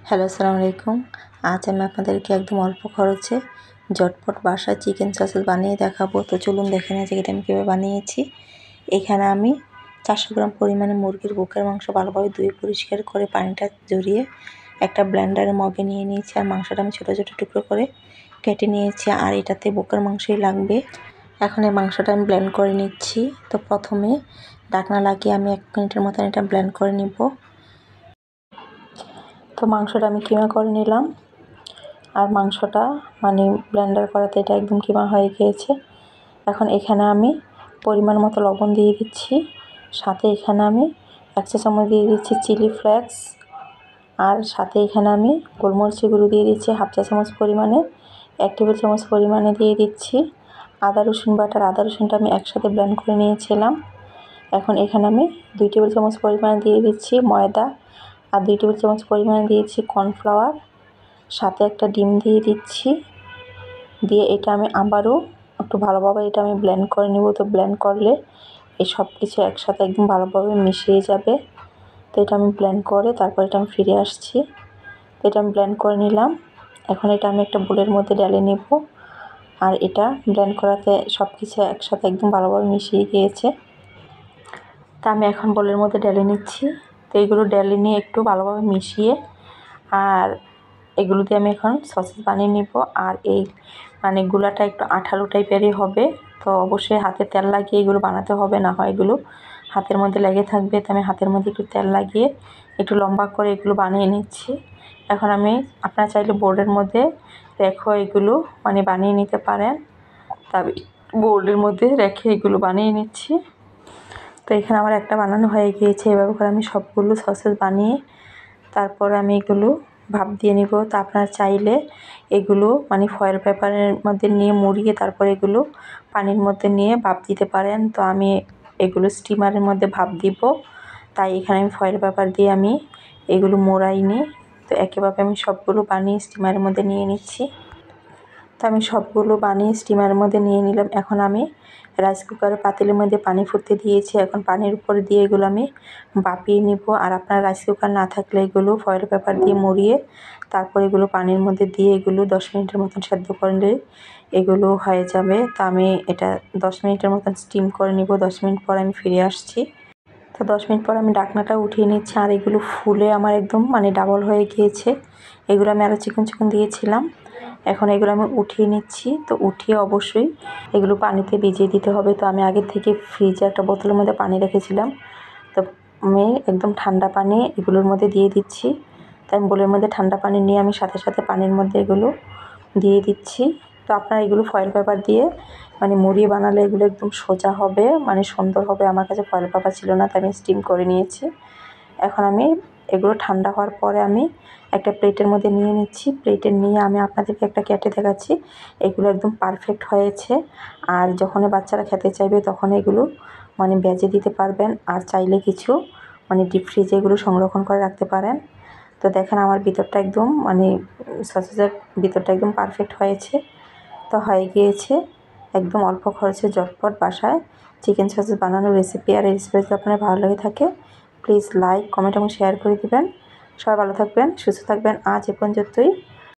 Hello, আসসালামু আলাইকুম। আজ আমি আপনাদেরকে একদম অল্প খরচে ঝটপট বাসায় চিকেন সসেজ বানিয়ে দেখাবো। তো চলুন দেখে নেওয়া যাক এটা আমি কীভাবে বানিয়েছি। এখানে আমি 400 গ্রাম পরিমাণে মুরগির বুকের মাংস ভালোভাবে ধুয়ে পরিষ্কার করে পানিটা ঝরিয়ে একটা ব্লেন্ডারের মগে নিয়ে নিয়েছি। আর মাংসটা আমি ছোটো ছোটো টুকরো করে কেটে নিয়েছি, আর এটাতে বুকের মাংসই লাগবে। এখন এই মাংসটা আমি ব্লেন্ড করে নিচ্ছি। তো প্রথমে ঢাকনা লাগিয়ে আমি 1 মিনিটের মতন এটা ব্লেন্ড করে নিব। তো মাংসটা আমি কিমা করে নিলাম, আর মাংসটা ব্লেন্ডার করাতে এটা একদম কিমা হয়ে গিয়েছে। এখন এখানে আমি পরিমাণ মতো লবণ দিয়ে দিচ্ছি, সাথে এখানে আমি 1 চা চামচ দিয়ে দিচ্ছি চিলি ফ্লেক্স, আর সাথে এখানে আমি গোলমরিচের গুঁড়ো দিয়ে দিচ্ছি 1/2 চা চামচ পরিমাণে, 1 টেবিল চামচ পরিমাণে দিয়ে দিচ্ছি আদা রসুন বাটার। আদা রসুনটা আমি একসাথে ব্লেন্ড করে নিয়েছিলাম। এখন এখানে আমি 2 টেবিল চামচ পরিমাণে দিয়ে দিচ্ছি ময়দা, আর 2 টেবিল চামচ পরিমাণে দিয়েছি কর্নফ্লাওয়ার, সাথে একটা ডিম দিয়ে দিচ্ছি। দিয়ে এটা আমি আবারও একটু ভালোভাবে এটা আমি ব্লেন্ড করে নিব। তো ব্লেন্ড করলে এই সব কিছু একসাথে একদম ভালোভাবে মিশিয়ে যাবে। তো এটা আমি ব্লেন্ড করে তারপর এটা আমি ফিরে আসছি। তো এটা আমি ব্লেন্ড করে নিলাম। এখন এটা আমি একটা বোলের মধ্যে ঢেলে নেব। আর এটা ব্লেন্ড করাতে সব কিছু একসাথে একদম ভালোভাবে মিশিয়ে গিয়েছে। তা আমি এখন বোলের মধ্যে ঢেলে নিচ্ছি। তো এগুলো ঢেলে নিয়ে একটু ভালোভাবে মিশিয়ে আর এগুলো দিয়ে আমি এখন সসেজ বানিয়ে নিব। আর এই গুলাটা একটু আঠালো টাইপেরই হবে। তো অবশ্যই হাতে তেল লাগিয়ে এগুলো বানাতে হবে, না হয় এগুলো হাতের মধ্যে লেগে থাকবে। তো আমি হাতের মধ্যে একটু তেল লাগিয়ে একটু লম্বা করে এগুলো বানিয়ে নিচ্ছি। এখন আমি আপনারা চাইলে বোর্ডের মধ্যে রেখেও এগুলো বানিয়ে নিতে পারেন। তবে বোর্ডের মধ্যে রেখে এগুলো বানিয়ে নিচ্ছি। তো এখানে আমার একটা বানানো হয়ে গিয়েছে। এভাবে করে আমি সবগুলো সসেজ বানিয়ে তারপর আমি এগুলো ভাপ দিয়ে নিব। তো আপনারা চাইলে এগুলো ফয়েল পেপারের মধ্যে নিয়ে মুড়িয়ে তারপর এগুলো পানির মধ্যে নিয়ে ভাপ দিতে পারেন। তো আমি এগুলো স্টিমারের মধ্যে ভাপ দিব, তাই এখানে আমি ফয়েল পেপার দিয়ে আমি এগুলো মোড়াইনি। তো একইভাবে আমি সবগুলো বানিয়ে স্টিমারের মধ্যে নিয়ে নিচ্ছি। তো আমি সবগুলো বানিয়ে স্টিমারের মধ্যে নিয়ে নিলাম। এখন আমি রাইস কুকারের পাতিলের মধ্যে পানি ফুটতে দিয়েছি। এখন পানির উপরে দিয়ে এগুলো আমি ভাপিয়ে নিব। আর আপনার রাইস কুকার না থাকলে এগুলো ফয়েল পেপার দিয়ে মুড়িয়ে তারপর এগুলো পানির মধ্যে দিয়ে এগুলো 10 মিনিটের মতন সেদ্ধ করলে এগুলো হয়ে যাবে। তো আমি এটা 10 মিনিটের মতন স্টিম করে নিব। 10 মিনিট পর আমি ফিরে আসছি। তো 10 মিনিট পর আমি ঢাকনাটা উঠিয়ে নিচ্ছি। আর এগুলো ফুলে আমার একদম ডাবল হয়ে গিয়েছে। এগুলো আমি আরও চিকন চিকন দিয়েছিলাম। এখন এগুলো আমি উঠিয়ে নিচ্ছি। তো উঠিয়ে অবশ্যই এগুলো পানিতে ভিজিয়ে দিতে হবে। তো আমি আগে থেকে ফ্রিজে একটা বোতলের মধ্যে পানি রেখেছিলাম। তো আমি একদম ঠান্ডা পানি এগুলোর মধ্যে দিয়ে দিচ্ছি। তো আমি বোলের মধ্যে ঠান্ডা পানি নিয়ে আমি সাথে সাথে পানির মধ্যে এগুলো দিয়ে দিচ্ছি। তো আপনারা এগুলো ফয়েল পেপার দিয়ে মুড়িয়ে বানালে এগুলো একদম সোজা হবে, সুন্দর হবে। আমার কাছে ফয়েল পেপার ছিল না, তাই আমি স্টিম করে নিয়েছি। এখন আমি এগুলো ঠান্ডা হওয়ার পরে আমি একটা প্লেটের মধ্যে নিয়ে নিচ্ছি। প্লেটে নিয়ে আমি আপনাদেরকে একটা কেটে দেখাচ্ছি। এগুলো একদম পারফেক্ট হয়েছে। আর যখন বাচ্চারা খেতে চাইবে তখন এগুলো ভেজে দিতে পারবেন। আর চাইলে কিছু ডিপ ফ্রিজে এগুলো সংরক্ষণ করে রাখতে পারেন। তো দেখেন আমার ভিতরটা একদম সসেজের ভিতরটা একদম পারফেক্ট হয়েছে। তো হয়ে গিয়েছে একদম অল্প খরচে ঝটপট বাসায় চিকেন সসেজ বানানোর রেসিপি। আর এই রেসিপি যদি আপনার ভালো লেগে থাকে প্লিজ লাইক, কমেন্ট এবং শেয়ার করে দিবেন। সবাই ভালো থাকবেন, সুস্থ থাকবেন। আজ এ পর্যন্তই।